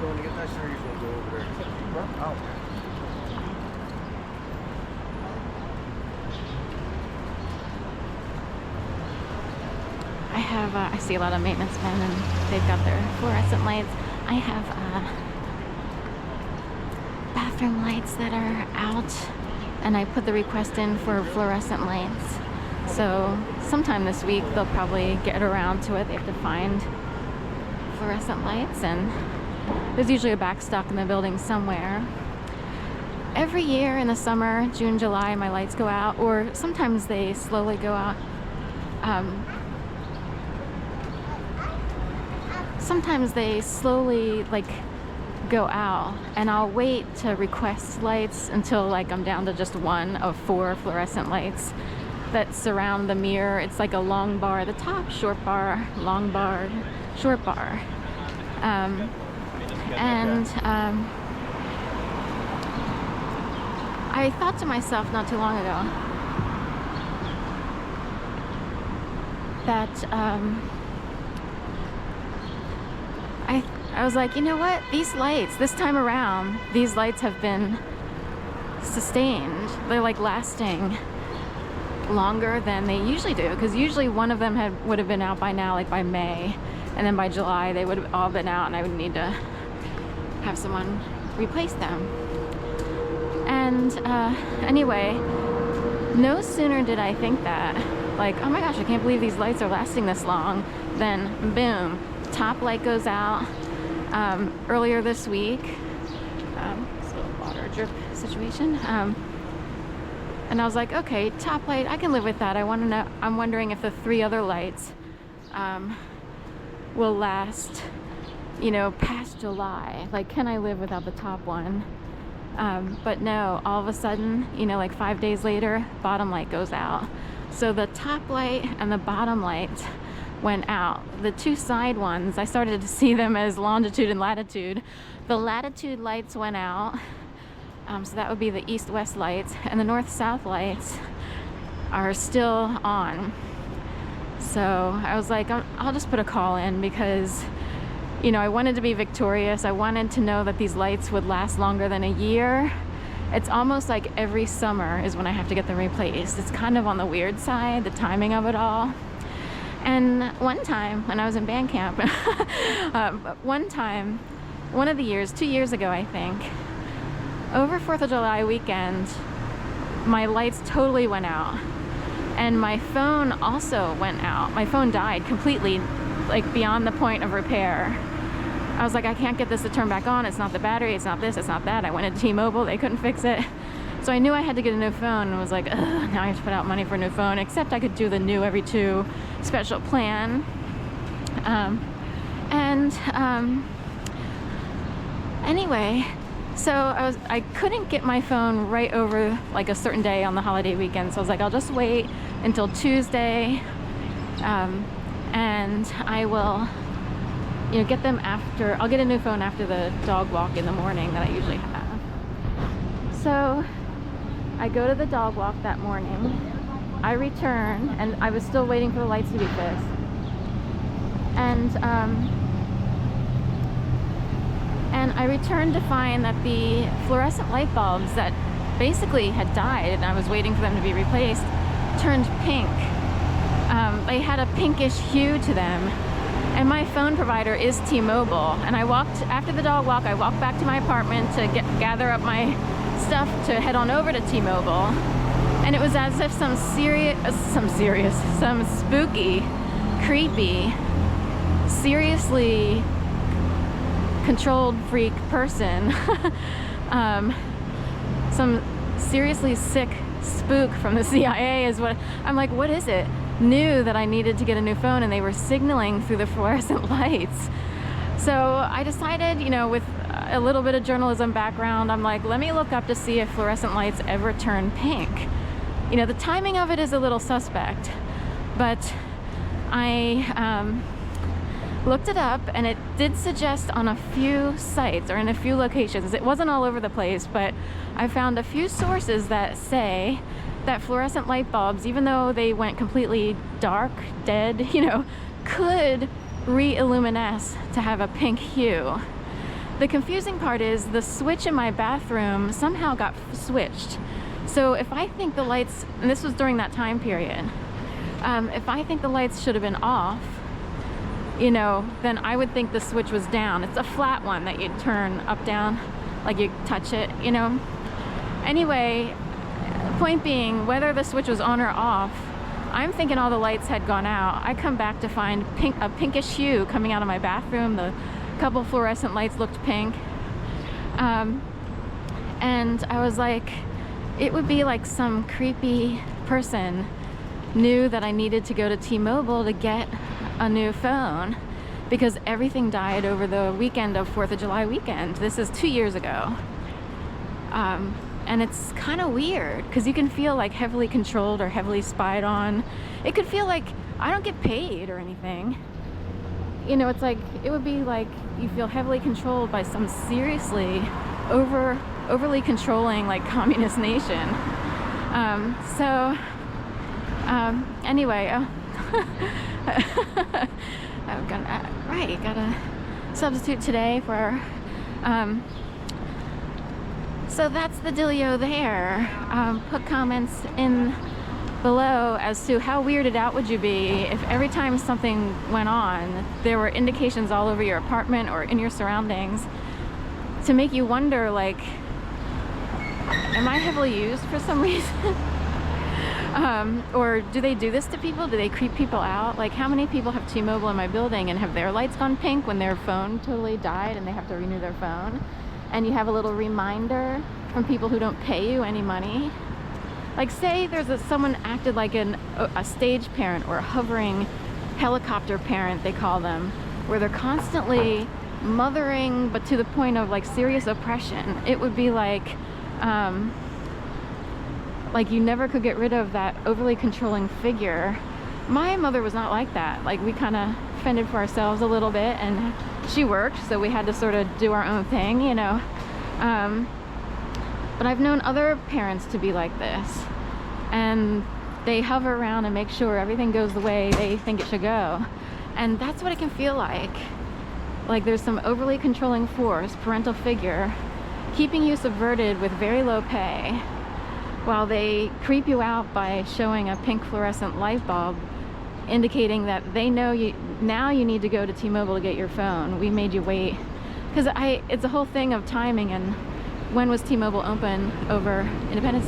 going to get that, sure, usually go over there. Oh, okay. I see a lot of maintenance men and they've got their fluorescent lights. I have bathroom lights that are out, and I put the request in for fluorescent lights. So sometime this week they'll probably get around to it. They have to find fluorescent lights, and there's usually a back stock in the building somewhere. Every year in the summer, June, July, my lights go out, or sometimes they slowly go out. Sometimes they slowly go out, and I'll wait to request lights until I'm down to just one of 4 fluorescent lights that surround the mirror. It's like a long bar at the top, short bar, long bar, short bar. I thought to myself not too long ago that I was like, you know what? These lights, this time around, these lights have been sustained. They're lasting longer than they usually do, because usually one of them would have been out by now, by May, and then by July they would have all been out, and I would need to have someone replace them. And anyway, no sooner did I think that, oh my gosh, I can't believe these lights are lasting this long, then boom, top light goes out. Earlier this week, it's a little water drip situation, and I was like, okay, top light, I can live with that. I'm wondering if the 3 other lights will last, past July. Can I live without the top one? But no, all of a sudden, 5 days later, bottom light goes out. So the top light and the bottom light went out. The 2 side ones, I started to see them as longitude and latitude. The latitude lights went out, so that would be the east-west lights, and the north-south lights are still on. So I was like, I'll just put a call in, because I wanted to be victorious. I wanted to know that these lights would last longer than a year. It's almost like every summer is when I have to get them replaced. It's kind of on the weird side, the timing of it all. And one time when I was in band camp, one time, one of the years, 2 years ago I think, over 4th of July weekend, my lights totally went out. And my phone also went out. My phone died completely, beyond the point of repair. I was like, I can't get this to turn back on. It's not the battery, it's not this, it's not that. I went to T-Mobile, they couldn't fix it. So I knew I had to get a new phone, and was like, ugh, now I have to put out money for a new phone, except I could do the new every 2 special plan. Anyway, so I couldn't get my phone right over a certain day on the holiday weekend, so I was like, I'll just wait until Tuesday, and I will get them after. I'll get a new phone after the dog walk in the morning that I usually have. So I go to the dog walk that morning, I return, and I was still waiting for the lights to be fixed, and I returned to find that the fluorescent light bulbs that basically had died, and I was waiting for them to be replaced, turned pink. They had a pinkish hue to them, and my phone provider is T-Mobile, and after the dog walk, I walked back to my apartment to gather up my stuff to head on over to T-Mobile, and it was as if some spooky, creepy, seriously controlled freak person, some seriously sick spook from the CIA is what I'm like, what is it? Knew that I needed to get a new phone, and they were signaling through the fluorescent lights. So I decided, with a little bit of journalism background, I'm like, let me look up to see if fluorescent lights ever turn pink. The timing of it is a little suspect, but I looked it up, and it did suggest on a few sites or in a few locations. It wasn't all over the place, but I found a few sources that say that fluorescent light bulbs, even though they went completely dark, dead, could re-illuminesce to have a pink hue. the confusing part is the switch in my bathroom somehow got switched. So if I think the lights, and this was during that time period, if I think the lights should have been off, you know, then I would think the switch was down. It's a flat one that you turn up, down, like you touch it, you know. Anyway, point being, whether the switch was on or off, I'm thinking all the lights had gone out. I come back to find a pinkish hue coming out of my bathroom. The couple fluorescent lights looked pink. And I was like, it would be like some creepy person knew that I needed to go to T-Mobile to get a new phone because everything died over the weekend of 4th of July weekend. This is 2 years ago. And it's kind of weird because you can feel like heavily controlled or heavily spied on. It could feel like I don't get paid or anything. You know, it's like, it would be like you feel heavily controlled by some seriously overly controlling, like, communist nation. Anyway, I'm gonna, right, gotta substitute today for, so that's the dealio there. Put comments in below as to how weirded out would you be if every time something went on, there were indications all over your apartment or in your surroundings to make you wonder, like, am I heavily used for some reason? Or do they do this to people? Do they creep people out? Like, how many people have T-Mobile in my building and have their lights gone pink when their phone totally died and they have to renew their phone? And you have a little reminder from people who don't pay you any money. Like, say there's someone acted like a stage parent or a hovering helicopter parent, they call them, where they're constantly mothering, but to the point of like serious oppression. It would be like you never could get rid of that overly controlling figure. My mother was not like that. Like, we kind of fended for ourselves a little bit, and she worked, so we had to sort of do our own thing, you know. But I've known other parents to be like this, and they hover around and make sure everything goes the way they think it should go. And that's what it can feel like. Like, there's some overly controlling force, parental figure, keeping you subverted with very low pay, while they creep you out by showing a pink fluorescent light bulb, indicating that they know now you need to go to T-Mobile to get your phone. We made you wait. Because it's a whole thing of timing, and when was T-Mobile open over Independence